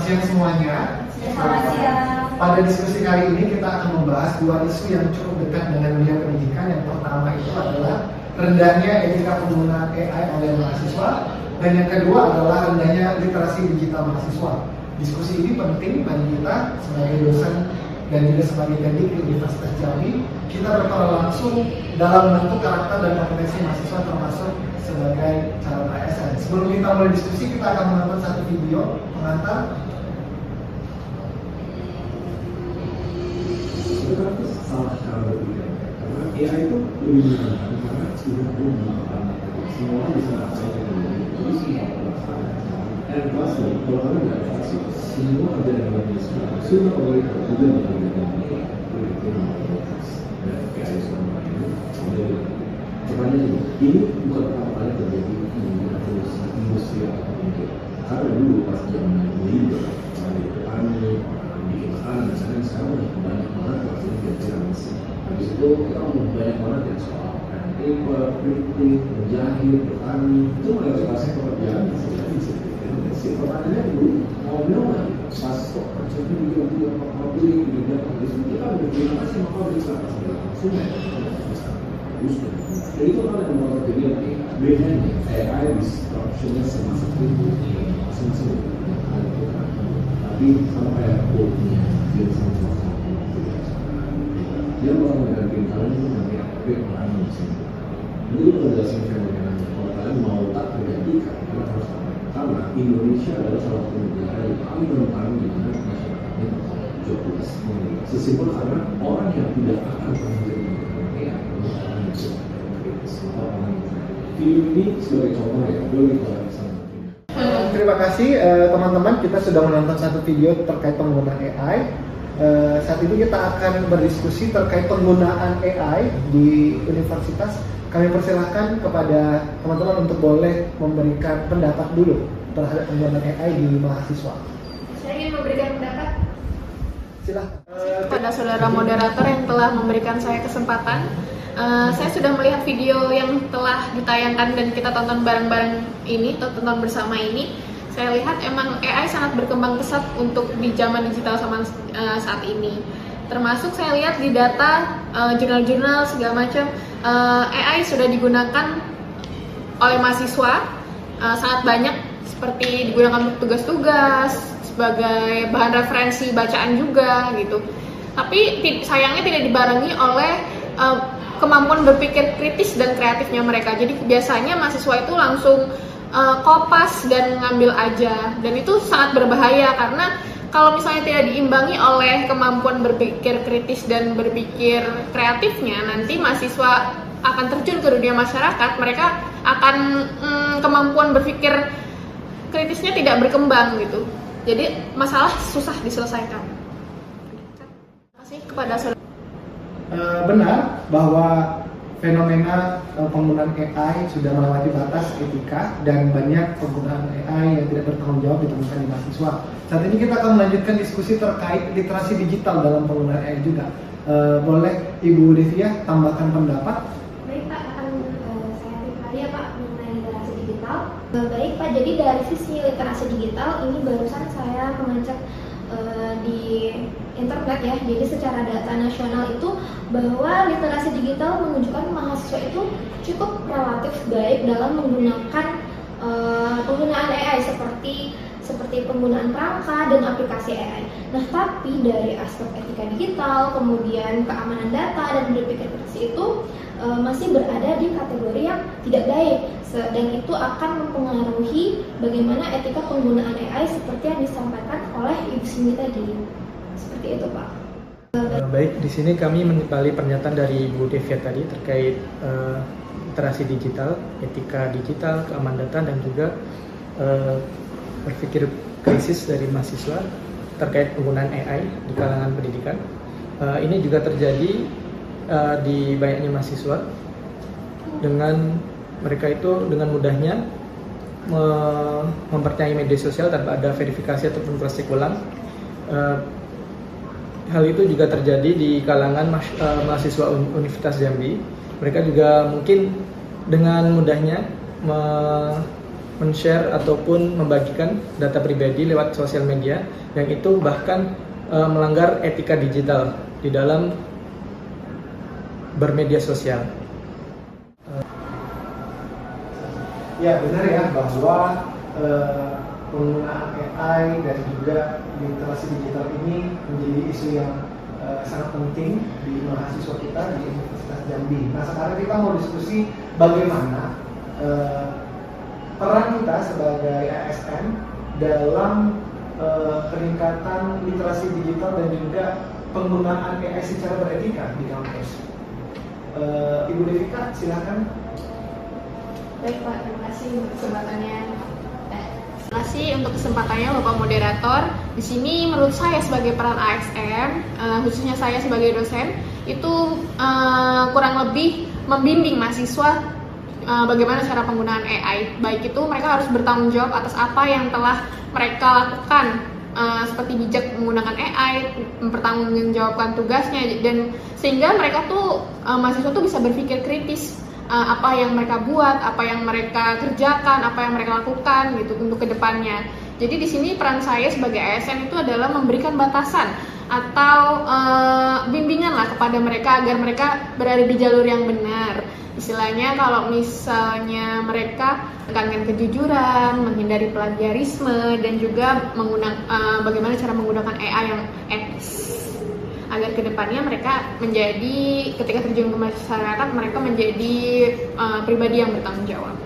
siang semuanya. Selamat siang. Pada diskusi kali ini kita akan membahas dua isu yang cukup dekat dengan dunia pendidikan. Yang pertama itu adalah rendahnya etika penggunaan AI oleh mahasiswa, dan yang kedua adalah rendahnya literasi digital mahasiswa. Diskusi ini penting bagi kita sebagai dosen dan juga sebagai pendidik di Universitas Jambi. Kita berperan langsung dalam membentuk karakter dan kompetensi mahasiswa, termasuk sebagai calon ASN. Sebelum kita mulai diskusi, kita akan menonton satu video pengantar. Tetapi salah cara berpikir, karena AI itu lebih menyenangkan karena sudah belum semua bisa rasain teknologi, jadi semua perasaan. And pasti, kalau kalian nggak pasti, semua ada yang lebih sekarang. Sudah oleh juga menggunakan dan AI semua ini. Pertanyaan ini bukan pertama kali terjadi di industri apapun itu. Karena dulu pas zaman dulu, di petani, di makanan, misalnya sekarang udah banyak banget pasti kerjaan. Habis itu kita banyak banget yang soal paper, printing, menjahit, petani, itu mulai rasanya pekerjaan. Pertanyaannya dulu mau bilang lagi pas kok kerjanya juga pabrik, juga habis itu kita berterima kasih sama pabrik sama konsumen. Jadi itu kan yang membuat jadi bedanya AI disruptionnya seperti itu masing-masing tapi sama kayak code-nya dia sama-sama dia bakal mengganti kalian itu nanti apa yang kalian bisa itu penjelasan fenomenanya kalau kalian mau tak terjadi kalian harus apa karena Indonesia adalah salah satu negara yang paling rentan di mana masyarakatnya jobless sesimpel karena orang yang tidak akan menjadi film ini sebagai contoh ya, boleh kita bisa. Terima kasih teman-teman, kita sudah menonton satu video terkait penggunaan AI. Saat ini kita akan berdiskusi terkait penggunaan AI di universitas. Kami persilahkan kepada teman-teman untuk boleh memberikan pendapat dulu terhadap penggunaan AI di mahasiswa. Saya ingin memberikan pendapat. Silahkan. Kepada saudara moderator yang telah memberikan saya kesempatan. Saya sudah melihat video yang telah ditayangkan dan kita tonton bareng-bareng ini, atau tonton bersama ini. Saya lihat emang AI sangat berkembang pesat untuk di zaman digital sama saat ini. Termasuk saya lihat di data jurnal-jurnal segala macam AI sudah digunakan oleh mahasiswa sangat banyak, seperti digunakan untuk tugas-tugas, sebagai bahan referensi bacaan juga gitu. Tapi sayangnya tidak dibarengi oleh kemampuan berpikir kritis dan kreatifnya mereka. Jadi biasanya mahasiswa itu langsung kopas dan ngambil aja, dan itu sangat berbahaya karena kalau misalnya tidak diimbangi oleh kemampuan berpikir kritis dan berpikir kreatifnya, nanti mahasiswa akan terjun ke dunia masyarakat, mereka akan kemampuan berpikir kritisnya tidak berkembang gitu. Jadi masalah susah diselesaikan. Terima kasih kepada saudara. Benar bahwa fenomena penggunaan AI sudah melewati batas etika dan banyak penggunaan AI yang tidak bertanggung jawab ditemukan di mahasiswa. Saat ini kita akan melanjutkan diskusi terkait literasi digital dalam penggunaan AI juga. Boleh Ibu Devia tambahkan pendapat? Baik Pak, akan saya pribadi ya Pak mengenai literasi digital. Baik Pak, jadi dari sisi literasi digital ini barusan saya mengecek di internet ya, jadi secara data nasional itu bahwa literasi digital menunjukkan mahasiswa itu cukup relatif baik dalam menggunakan penggunaan AI seperti penggunaan perangkat dan aplikasi AI. Nah, tapi dari aspek etika digital, kemudian keamanan data dan berpikir kritis itu masih berada di kategori yang tidak baik, dan itu akan mempengaruhi bagaimana etika penggunaan AI seperti yang disampaikan oleh Ibu Cindy tadi. Seperti itu, Pak. Baik, di sini kami menimpali pernyataan dari Ibu Devia tadi terkait literasi digital, etika digital, keamanan data, dan juga berpikir krisis dari mahasiswa terkait penggunaan AI di kalangan pendidikan. Ini juga terjadi di banyaknya mahasiswa, dengan mereka itu dengan mudahnya mempercayai media sosial tanpa ada verifikasi ataupun cross check ulang. Hal itu juga terjadi di kalangan mahasiswa Universitas Jambi. Mereka juga mungkin dengan mudahnya men-share ataupun membagikan data pribadi lewat sosial media yang itu bahkan melanggar etika digital di dalam bermedia sosial. Ya benar ya bahwa penggunaan AI dan juga literasi digital ini menjadi isu yang sangat penting di mahasiswa kita di Universitas Jambi. Nah sekarang kita mau diskusi bagaimana peran kita sebagai ASN dalam peningkatan literasi digital dan juga penggunaan AI secara beretika di kampus. Ibu Devika, silakan. Baik Pak, terima kasih untuk kesempatannya. Terima kasih untuk kesempatannya Bapak Moderator. Di sini menurut saya sebagai peran ASN, khususnya saya sebagai dosen, itu kurang lebih membimbing mahasiswa bagaimana cara penggunaan AI. Baik itu mereka harus bertanggung jawab atas apa yang telah mereka lakukan, seperti bijak menggunakan AI, mempertanggungjawabkan tugasnya, dan sehingga mereka tuh mahasiswa tuh bisa berpikir kritis. Apa yang mereka buat, apa yang mereka kerjakan, apa yang mereka lakukan gitu untuk kedepannya. Jadi di sini peran saya sebagai ASN itu adalah memberikan batasan atau bimbingan lah kepada mereka agar mereka berada di jalur yang benar. Istilahnya kalau misalnya mereka menekankan kejujuran, menghindari plagiarisme, dan juga bagaimana cara menggunakan AI yang etis. Agar kedepannya mereka menjadi, ketika terjun ke masyarakat, mereka menjadi pribadi yang bertanggung jawab.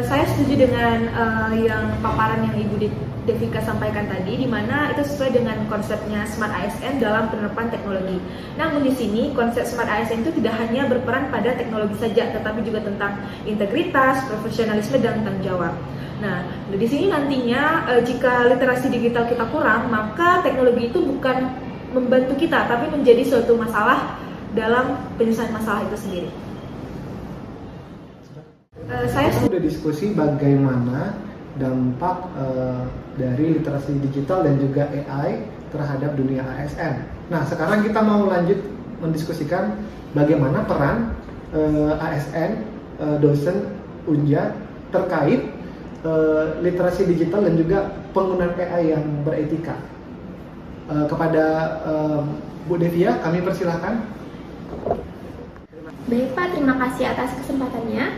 Saya setuju dengan yang paparan yang Ibu Devika sampaikan tadi, di mana itu sesuai dengan konsepnya Smart ASN dalam penerapan teknologi. Namun di sini konsep Smart ASN itu tidak hanya berperan pada teknologi saja, tetapi juga tentang integritas, profesionalisme, dan tanggung jawab. Nah, di sini nantinya jika literasi digital kita kurang, maka teknologi itu bukan membantu kita, tapi menjadi suatu masalah dalam penyelesaian masalah itu sendiri. Saya sudah diskusi bagaimana dampak dari literasi digital dan juga AI terhadap dunia ASN. Nah, sekarang kita mau lanjut mendiskusikan bagaimana peran ASN, dosen Unja terkait literasi digital dan juga penggunaan AI yang beretika. Kepada Bu Devia, kami persilahkan. Baik Pak, terima kasih atas kesempatannya.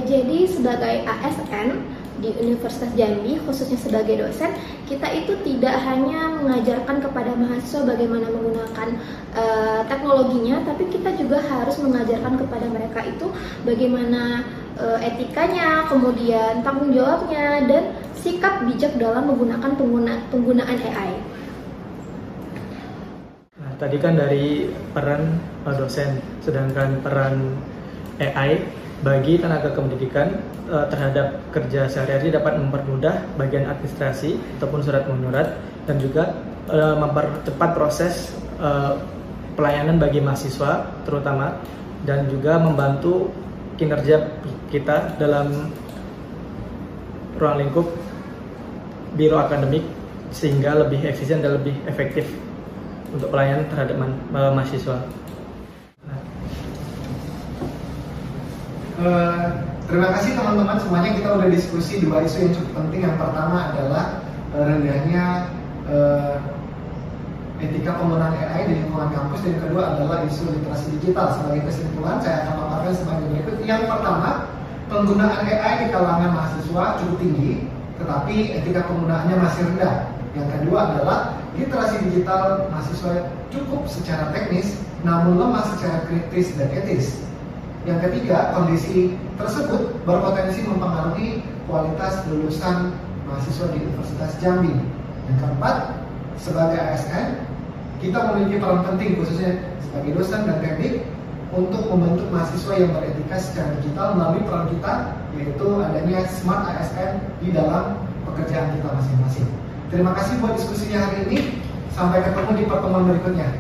Jadi sebagai ASN di Universitas Jambi, khususnya sebagai dosen, kita itu tidak hanya mengajarkan kepada mahasiswa bagaimana menggunakan teknologinya, tapi kita juga harus mengajarkan kepada mereka itu bagaimana etikanya, kemudian tanggung jawabnya, dan sikap bijak dalam menggunakan penggunaan AI. Nah, tadi kan dari peran dosen, sedangkan peran AI bagi tenaga kependidikan terhadap kerja sehari-hari dapat mempermudah bagian administrasi ataupun surat menyurat, dan juga mempercepat proses pelayanan bagi mahasiswa terutama, dan juga membantu kinerja kita dalam ruang lingkup biro akademik sehingga lebih efisien dan lebih efektif untuk pelayanan terhadap mahasiswa. Terima kasih teman-teman semuanya, kita udah diskusi dua isu yang cukup penting. Yang pertama adalah rendahnya etika penggunaan AI di lingkungan kampus, dan yang kedua adalah isu literasi digital. Sebagai kesimpulan, saya akan memaparkan sebagai berikut. Yang pertama, penggunaan AI di kalangan mahasiswa cukup tinggi, tetapi etika penggunaannya masih rendah. Yang kedua adalah literasi digital mahasiswa cukup secara teknis, namun lemah secara kritis dan etis. Yang ketiga, kondisi tersebut berpotensi mempengaruhi kualitas lulusan mahasiswa di Universitas Jambi. Yang keempat, sebagai ASN, kita memiliki peran penting khususnya sebagai dosen dan teknik untuk membentuk mahasiswa yang beretika secara digital melalui peran kita, yaitu adanya Smart ASN di dalam pekerjaan kita masing-masing. Terima kasih buat diskusinya hari ini. Sampai ketemu di pertemuan berikutnya.